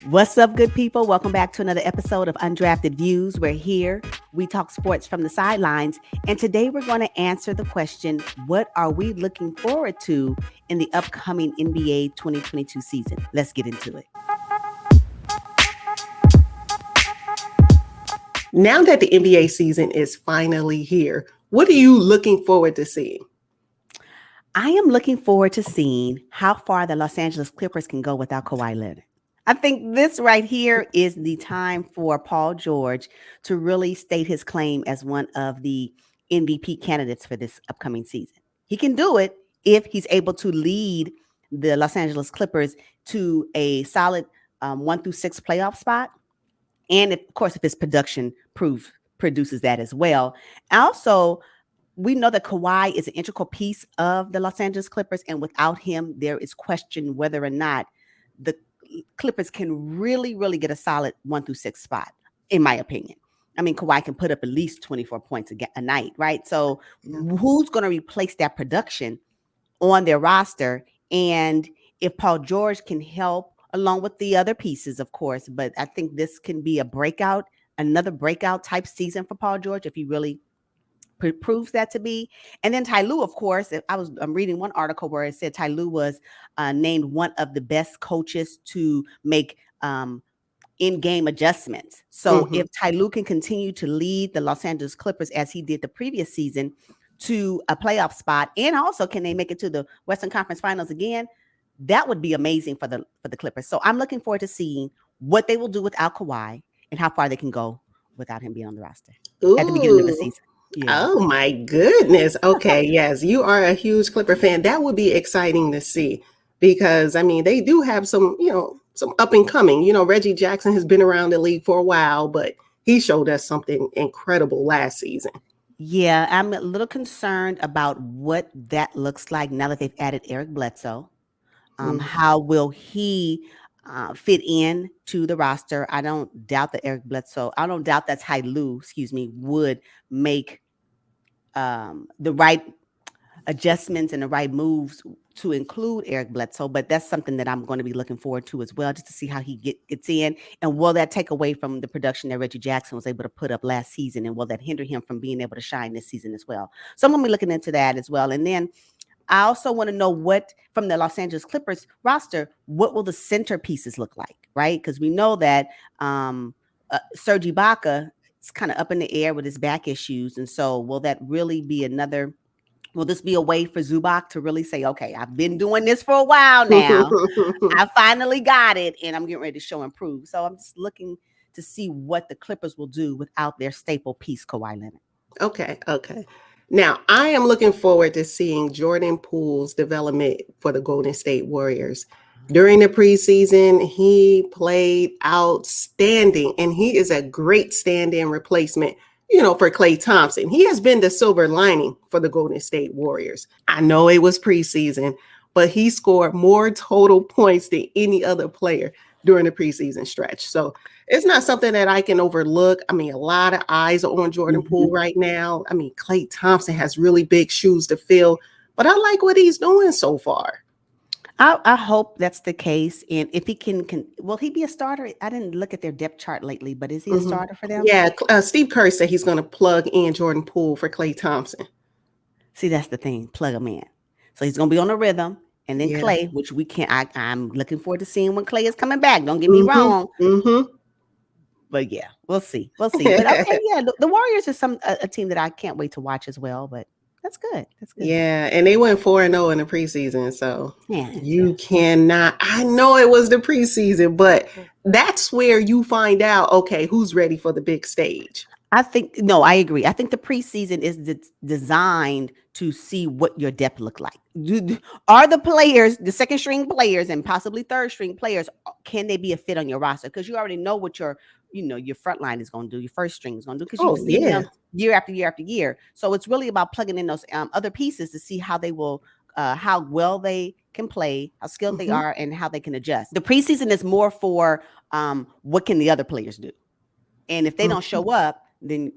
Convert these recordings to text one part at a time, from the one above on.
What's up, good people? Welcome back to another episode of Undrafted Views. We're here. We talk sports from the sidelines. And today we're going to answer the question, what are we looking forward to in the upcoming NBA 2022 season? Let's get into it. Now that the NBA season is finally here, what are you looking forward to seeing? I am looking forward to seeing how far the Los Angeles Clippers can go without Kawhi Leonard. I think this right here is the time for Paul George to really state his claim as one of the MVP candidates for this upcoming season. He can do it if he's able to lead the Los Angeles Clippers to a solid 1 through 6 playoff spot. And of course, if his production produces that as well. Also, we know that Kawhi is an integral piece of the Los Angeles Clippers, and without him, there is question whether or not the Clippers can really get a solid 1 through 6 spot, in my opinion. I mean, Kawhi can put up at least 24 points a night, right? So who's going to replace that production on their roster? And if Paul George can help, along with the other pieces, of course, but I think this can be another breakout type season for Paul George if he really proves that to be. And then Ty Lue, of course, I'm reading one article where it said Ty Lue was named one of the best coaches to make in-game adjustments. So if Ty Lue can continue to lead the Los Angeles Clippers as he did the previous season to a playoff spot, and also can they make it to the Western Conference Finals again, that would be amazing for the Clippers. So I'm looking forward to seeing what they will do without Kawhi and how far they can go without him being on the roster at the beginning of the season. Yeah. Oh my goodness. Okay. Yes. You are a huge Clipper fan. That would be exciting to see because I mean, they do have some up and coming, Reggie Jackson has been around the league for a while, but he showed us something incredible last season. Yeah. I'm a little concerned about what that looks like now that they've added Eric Bledsoe. How will he fit in to the roster? I don't doubt that Ty Lue, would make the right adjustments and the right moves to include Eric Bledsoe, but that's something that I'm going to be looking forward to as well, just to see how he gets in, and will that take away from the production that Reggie Jackson was able to put up last season, and will that hinder him from being able to shine this season as well? So I'm going to be looking into that as well. And then I also want to know what, from the Los Angeles Clippers roster, what will the centerpieces look like, right? Because we know that Serge Ibaka is kind of up in the air with his back issues. And so will this be a way for Zubac to really say, okay, I've been doing this for a while now. I finally got it, and I'm getting ready to show and prove. So I'm just looking to see what the Clippers will do without their staple piece, Kawhi Leonard. Okay. Now, I am looking forward to seeing Jordan Poole's development for the Golden State Warriors. During the preseason, he played outstanding, and he is a great stand-in replacement, for Klay Thompson. He has been the silver lining for the Golden State Warriors. I know it was preseason, but he scored more total points than any other player during the preseason stretch. So it's not something that I can overlook. I mean, a lot of eyes are on Jordan Poole right now. I mean, Klay Thompson has really big shoes to fill, but I like what he's doing so far. I hope that's the case. And if he can will he be a starter? I didn't look at their depth chart lately, but is he a starter for them? Yeah, Steve Kerr said he's going to plug in Jordan Poole for Klay Thompson. See, that's the thing. Plug him in. So he's going to be on a rhythm. And then Klay, which we can't. I'm looking forward to seeing when Klay is coming back. Don't get me wrong. But yeah, we'll see. But okay, yeah, the Warriors is a team that I can't wait to watch as well. But that's good. Yeah, and they went 4-0 in the preseason. So cannot. I know it was the preseason, but that's where you find out, okay, who's ready for the big stage. I agree. I think the preseason is designed to see what your depth look like. Are the players, the second string players and possibly third string players, can they be a fit on your roster? Because you already know what your front line is going to do, your first string is going to do, because you've seen them year after year after year. So it's really about plugging in those other pieces to see how they will, how well they can play, how skilled they are, and how they can adjust. The preseason is more for what can the other players do, and if they don't show up, then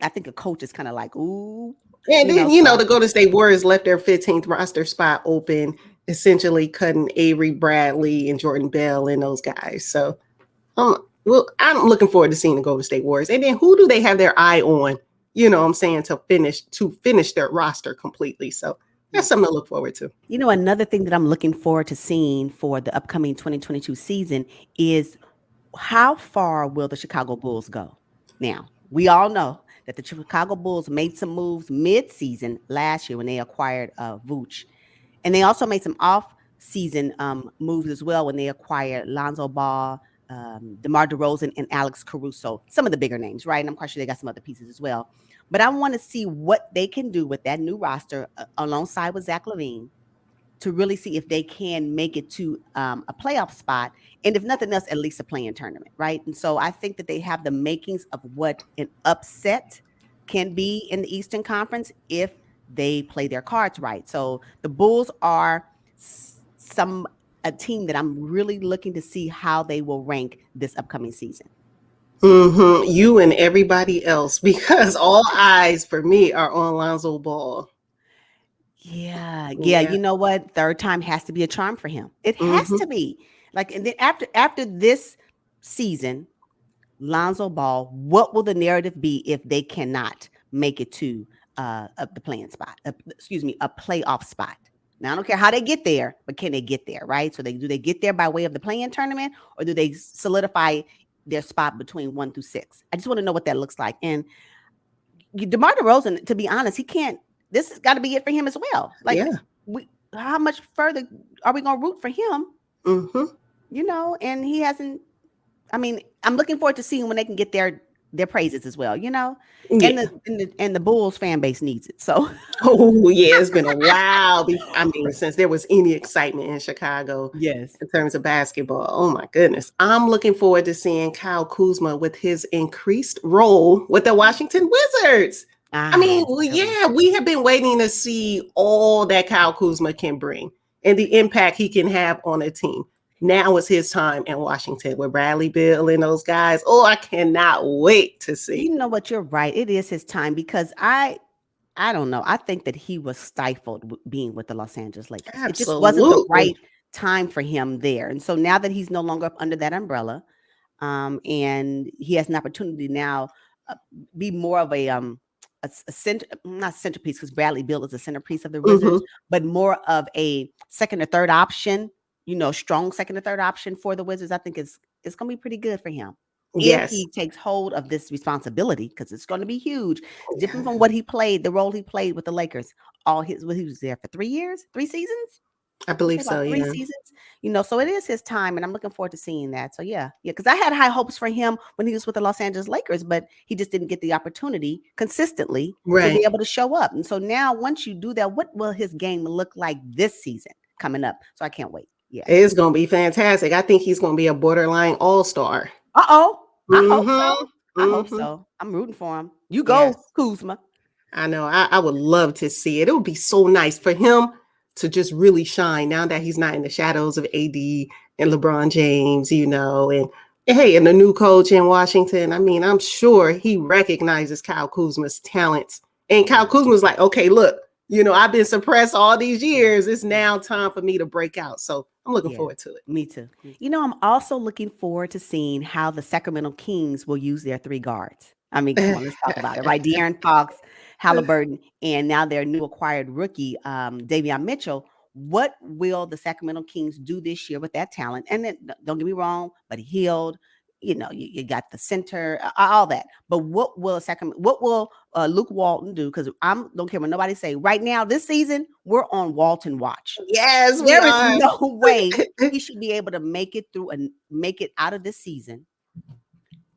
I think a coach is kind of like, ooh. And then, the Golden State Warriors left their 15th roster spot open, essentially cutting Avery Bradley and Jordan Bell and those guys. So Well, I'm looking forward to seeing the Golden State Warriors. And then who do they have their eye on? You know what I'm saying, to finish their roster completely. So that's something to look forward to. Another thing that I'm looking forward to seeing for the upcoming 2022 season is how far will the Chicago Bulls go? Now, we all know that the Chicago Bulls made some moves mid-season last year when they acquired Vooch. And they also made some off-season moves as well when they acquired Lonzo Ball, DeMar DeRozan, and Alex Caruso. Some of the bigger names, right? And I'm quite sure they got some other pieces as well. But I want to see what they can do with that new roster alongside with Zach LaVine to really see if they can make it to a playoff spot. And if nothing else, at least a play-in tournament, right? And so I think that they have the makings of what an upset can be in the Eastern Conference if they play their cards right. So the Bulls are a team that I'm really looking to see how they will rank this upcoming season. You and everybody else, because all eyes for me are on Lonzo Ball. Yeah. You know what? Third time has to be a charm for him. It has to be. Like, and then after this season, Lonzo Ball, what will the narrative be if they cannot make it to the playing spot? A playoff spot. Now I don't care how they get there, but can they get there, right? So do they get there by way of the play-in tournament, or do they solidify their spot between 1 through 6? I just want to know what that looks like. And DeMar DeRozan, to be honest, he can't. This has got to be it for him as well. Like, how much further are we going to root for him? And he hasn't. I mean, I'm looking forward to seeing when they can get their praises as well, and the Bulls fan base needs it. So, it's been a while. Since there was any excitement in Chicago, yes, in terms of basketball. Oh my goodness, I'm looking forward to seeing Kyle Kuzma with his increased role with the Washington Wizards. We have been waiting to see all that Kyle Kuzma can bring and the impact he can have on a team. Now is his time in Washington with Bradley Beal and those guys. Oh, I cannot wait to see. You know what? You're right. It is his time because I don't know. I think that he was stifled being with the Los Angeles Lakers. Absolutely. It just wasn't the right time for him there. And so now that he's no longer up under that umbrella, and he has an opportunity now be more of a not centerpiece, because Bradley Beal is a centerpiece of the Wizards, but more of a second or third option. Strong second or third option for the Wizards. I think it's going to be pretty good for him if he takes hold of this responsibility, because it's going to be huge. Different from what he played, the role he played with the Lakers. He was there for 3 seasons. I believe so. 3 seasons. So it is his time, and I'm looking forward to seeing that. So because I had high hopes for him when he was with the Los Angeles Lakers, but he just didn't get the opportunity consistently to be able to show up. And so now, once you do that, what will his game look like this season coming up? So I can't wait. Yeah, it's going to be fantastic. I think he's going to be a borderline all-star. I hope so. I hope so. I'm rooting for him. You go, Kuzma. I know. I would love to see it. It would be so nice for him to just really shine now that he's not in the shadows of AD and LeBron James, and hey, and the new coach in Washington. I'm sure he recognizes Kyle Kuzma's talents. And Kyle Kuzma's like, okay, look, I've been suppressed all these years. It's now time for me to break out. So I'm looking forward to it. Me too. I'm also looking forward to seeing how the Sacramento Kings will use their 3 guards. Come on, let's talk about it, right? De'Aaron Fox, Halliburton, and now their new acquired rookie, Davion Mitchell. What will the Sacramento Kings do this year with that talent? And then, don't get me wrong, but Hield, you got the center, all that. But what will Luke Walton do? Because I don't care what nobody say. Right now, this season, we're on Walton Watch. Yes, there is no way he should be able to make it through and make it out of this season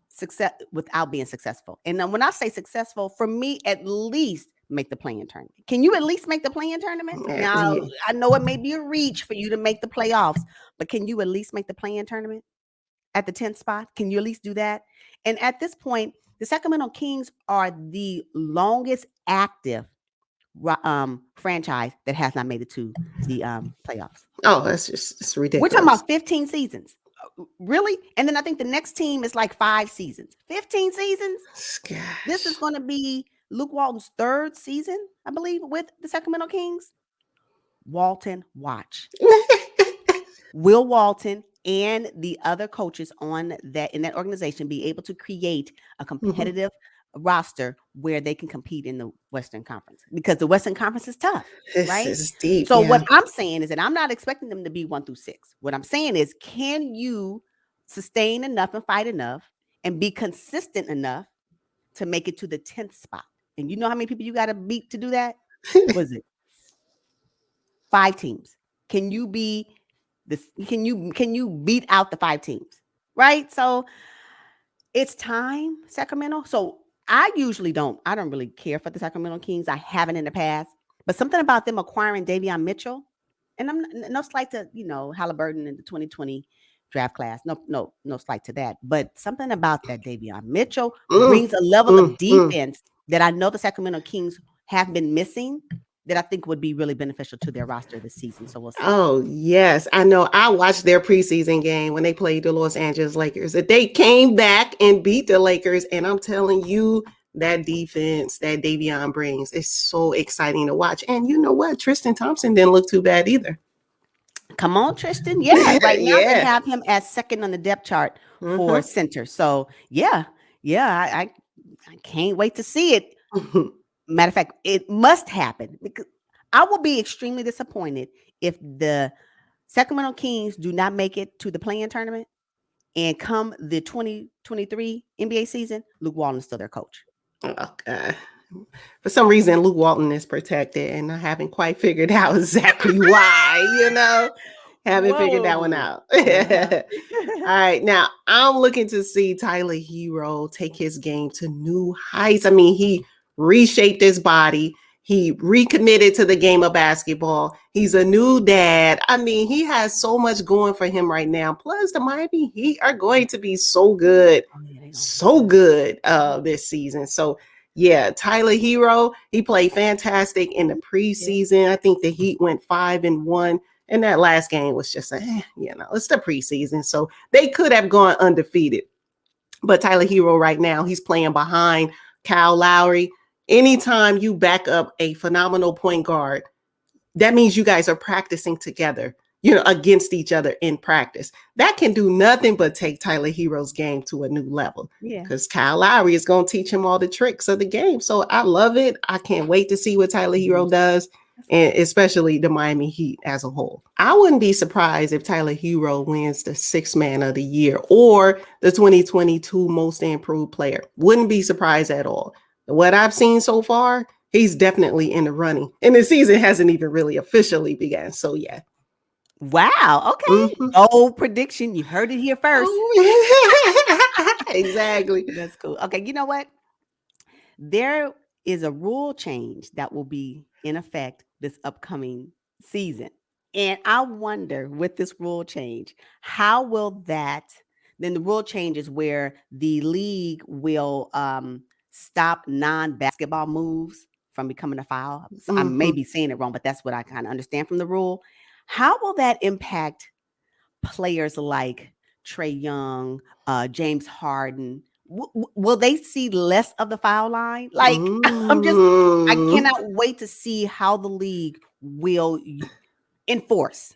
success without being successful. And then when I say successful, for me, at least make the play-in tournament. Can you at least make the play-in tournament? Now, I know it may be a reach for you to make the playoffs, but can you at least make the play-in tournament at the 10th spot? Can you at least do that? And at this point, the Sacramento Kings are the longest active franchise that has not made it to the playoffs. Oh, it's ridiculous. We're talking about 15 seasons. Really? And then I think the next team is like 5 seasons. 15 seasons? Gosh. This is going to be Luke Walton's 3rd season, I believe, with the Sacramento Kings. Walton Watch. Will Walton and the other coaches on that in that organization be able to create a Mhm. competitive roster where they can compete in the Western Conference? Because the Western Conference is tough, This right? is deep. So Yeah. what I'm saying is that I'm not expecting them to be 1 through 6. What I'm saying is, can you sustain enough and fight enough and be consistent enough to make it to the 10th spot? And you know how many people you got to beat to do that? Was it 5 teams? Can you be this? Can you beat out the 5 teams? Right. So it's time, Sacramento. So I don't really care for the Sacramento Kings. I haven't in the past, but something about them acquiring Davion Mitchell, and no slight to Halliburton in the 2020 draft class. No slight to that. But something about that Davion Mitchell Mm, brings a level of mm. defense that I know the Sacramento Kings have been missing, that I think would be really beneficial to their roster this season. So we'll see. Oh, yes. I know. I watched their preseason game when they played the Los Angeles Lakers. That they came back and beat the Lakers. And I'm telling you, that defense that Davion brings is so exciting to watch. And you know what? Tristan Thompson didn't look too bad either. Come on, Tristan. Yeah, right now they Yeah. have him as second on the depth chart for Mhm. center. So yeah, I can't wait to see it. Matter of fact, it must happen because I will be extremely disappointed if the Sacramento Kings do not make it to the play-in tournament, and come the 2023 NBA season, Luke Walton is still their coach. Oh, God. For some reason, Luke Walton is protected, and I haven't quite figured out exactly why, haven't figured that one Whoa. out. Uh-huh. All right, now I'm looking to see Tyler Herro take his game to new heights. I mean, he reshaped his body. He recommitted to the game of basketball. He's a new dad. I mean, he has so much going for him right now. Plus, the Miami Heat are going to be Oh yeah, they gonna be so good. good this season. So, yeah, Tyler Herro, he played fantastic in the Yeah. preseason. I think the Heat went 5-1. And that last game was just it's the preseason. So they could have gone undefeated. But Tyler Herro right now, he's playing behind Kyle Lowry. Anytime you back up a phenomenal point guard, that means you guys are practicing together, against each other in practice. That can do nothing but take Tyler Herro's game to a new level, Yeah. because Kyle Lowry is going to teach him all the tricks of the game. So I love it. I can't wait to see what Tyler Mhm. Herro does, That's and good. especially the Miami Heat as a whole. I wouldn't be surprised if Tyler Herro wins the Sixth Man of the Year or the 2022 Most Improved Player. Wouldn't be surprised at all. What I've seen so far, he's definitely in the running. And the season hasn't even really officially begun. So yeah. Wow. Okay. Mhm. Bold prediction. You heard it here first. Oh, exactly. That's cool. Okay. You know what? There is a rule change that will be in effect this upcoming season. And I wonder, with this rule change, how will that then the rule change is where the league will stop non-basketball moves from becoming a foul. So I may Mhm. be saying it wrong, but that's what I kind of understand from the rule. How will that impact players like Trey Young, James Harden? Will they see less of the foul line? Like, I Mm. cannot wait to see how the league will enforce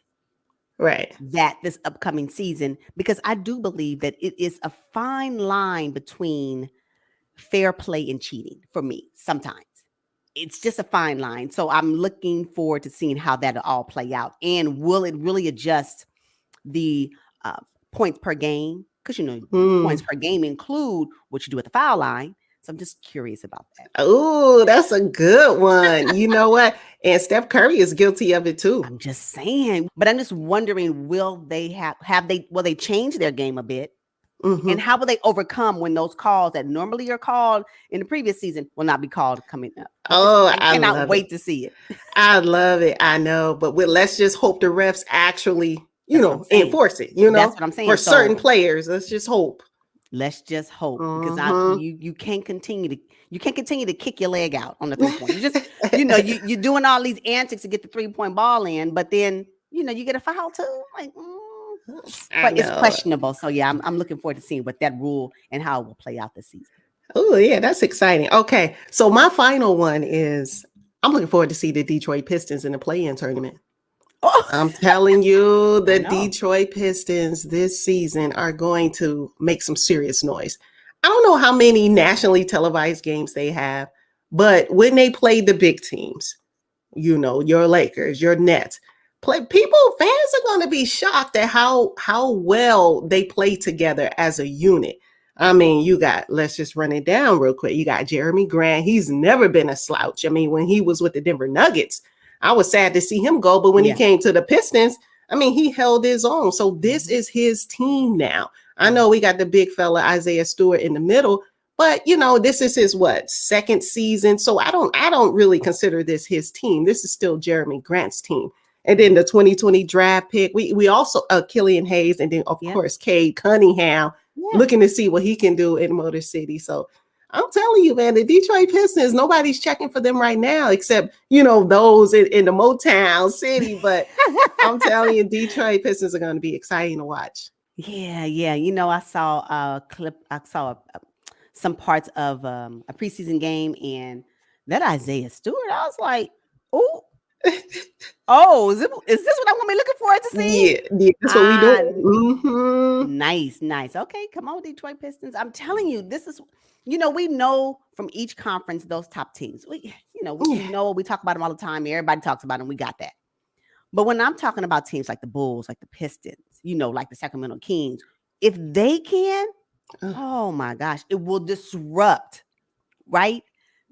Right. that this upcoming season, because I do believe that it is a fine line between fair play and cheating for me sometimes. It's just a fine line. So I'm looking forward to seeing how that'll all play out. And will it really adjust the uh, points per game? Because points Mm. per game include what you do at the foul line. So I'm just curious about that. Oh, that's a good one. You know what? And Steph Curry is guilty of it too. I'm just saying, but I'm just wondering, will they will they change their game a bit? And Mhm. how will they overcome when those calls that normally are called in the previous season will not be called coming up? Oh, I I cannot love it. wait to see it. I love it. I know. But let's just hope the refs actually, That's what I'm saying. enforce it, That's what I'm for saying. certain So players. Let's just hope. let's just hope, because Mhm. you can't continue to kick your leg out on the 3 point. You just you're doing all these antics to get the 3 point ball in, but then you get a foul too. Like I it's know. questionable. So yeah, I'm looking forward to seeing what that rule and how it will play out this season. Oh, yeah, that's exciting. Okay. So my final one is I'm looking forward to see the Detroit Pistons in the play-in tournament. I'm telling you, I the know. Detroit Pistons this season are going to make some serious noise. I don't know how many nationally televised games they have, but when they play the big teams, your Lakers, your Nets, fans are going to be shocked at how well they play together as a unit. I mean, let's just run it down real quick. You got Jeremy Grant. He's never been a slouch. I mean, when he was with the Denver Nuggets, I was sad to see him go, but when he Yeah. came to the Pistons, I mean, he held his own. So this Mhm. is his team now. I Yeah. know we got the big fella Isaiah Stewart in the middle, but this is his second season. So I don't really consider this his team. This is still Jeremy Grant's team. And then the 2020 draft pick, we also Killian Hayes, and then of Yeah. course Cade Cunningham, Yeah. looking to see what he can do in Motor City. So I'm telling you, man, the Detroit Pistons, nobody's checking for them right now, except, those in the Motown city. But I'm telling you, Detroit Pistons are going to be exciting to watch. Yeah, yeah. I saw a clip. I saw some parts of a preseason game, and that Isaiah Stewart. I was like, "Oh, oh, is this what I'm gonna be looking forward to seeing?" Yeah, yeah, that's what we Ah, doing. Mm-hmm. nice, nice. Okay, come on, Detroit Pistons. I'm telling you, this is. We know from each conference those top teams. We Yeah. know we talk about them all the time. Everybody talks about them. We got that. But when I'm talking about teams like the Bulls, like the Pistons, like the Sacramento Kings, if they can, Uh, oh my gosh, it will disrupt, right?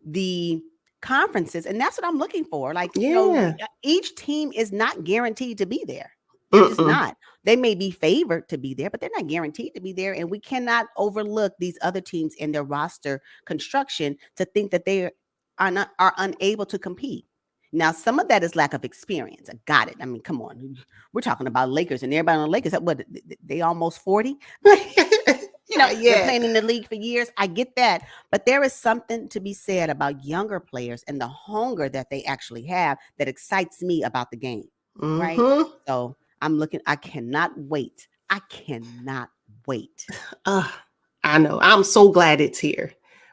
The conferences. And that's what I'm looking for. Like, yeah. each team is not guaranteed to be there. They're just Mm-mm. not. They may be favored to be there, but they're not guaranteed to be there. And we cannot overlook these other teams in their roster construction to think that they are unable to compete. Now, some of that is lack of experience. I got it. I mean, come on. We're talking about Lakers, and everybody on the Lakers, what, they almost 40? Not They're yet. playing in the league for years. I get that. But there is something to be said about younger players and the hunger that they actually have that excites me about the game. Right. Mm-hmm. So I cannot wait. I cannot wait. Uh, I know. I'm so glad it's here.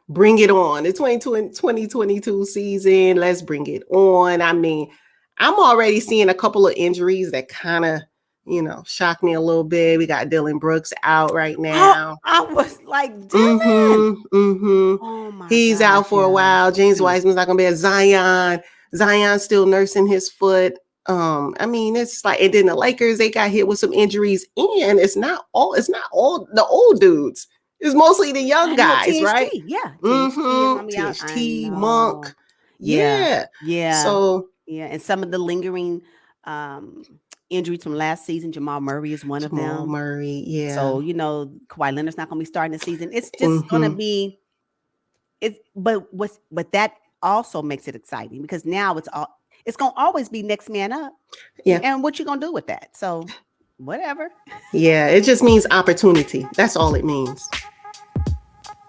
Bring it on. The 2022 season. Let's bring it on. I mean, I'm already seeing a couple of injuries that kind of, shock me a little bit. We got Dylan Brooks out right Oh, now. I was like, Dylan. Mm-hmm. Mm-hmm. Oh my He's gosh, out for a yeah. while. James Mm. Wiseman's not gonna be at Zion. Zion's still nursing his foot. I mean, it's like, and then the Lakers, they got hit with some injuries, and it's not all the old dudes. It's mostly the young I know guys, right? THT. Yeah, THT is Mm-hmm. gonna be out. I THT, Monk. know. Yeah, Yeah. yeah, So yeah. And some of the lingering um injuries from last season, Jamal Murray is one of Jamal them. Murray, yeah. So, Kawhi Leonard's not gonna be starting the season. It's just gonna Mm-hmm. be but that also makes it exciting because now it's gonna always be next man up. Yeah. And what you gonna do with that? So whatever. Yeah. It just means opportunity. That's all it means.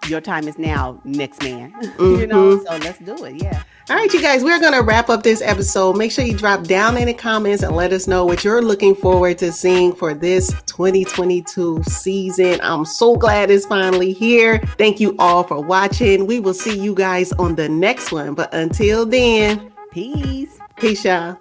Your time is now, next man. Mm-hmm. So let's do it. Yeah. All right, you guys, we're going to wrap up this episode. Make sure you drop down in the comments and let us know what you're looking forward to seeing for this 2022 season. I'm so glad it's finally here. Thank you all for watching. We will see you guys on the next one. But until then, Peace. peace, y'all.